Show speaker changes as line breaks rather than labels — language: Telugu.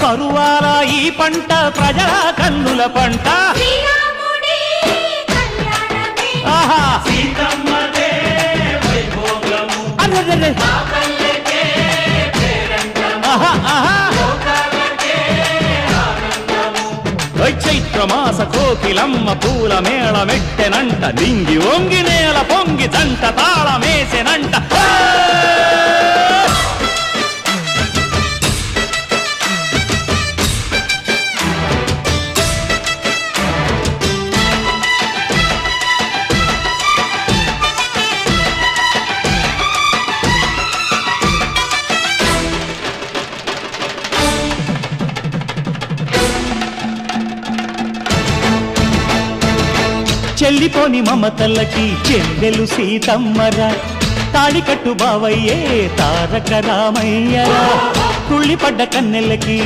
కరువాల ఈ పంట ప్రజల కన్నుల పంట. ఆహా
సీతమ్మదే వైభోగము
అరెరెరె.
పల్లెకే పేరంటము
ఆహా ఆహా
లోకాలకే ఆనందము.
చైత్రమాస కోకిలమ్మ పూల మేళ మెట్టెనంట నింగి వంగి నేల పొంగి జంట తాళమేసెనంట. చెల్లిపోని మమతల్లకి చెల్లెలు సీతమ్మరా, తాళికట్టు బావయ్యే తారక రామయ్యరా, తుళ్ళిపడ్డ కన్నెల్లకి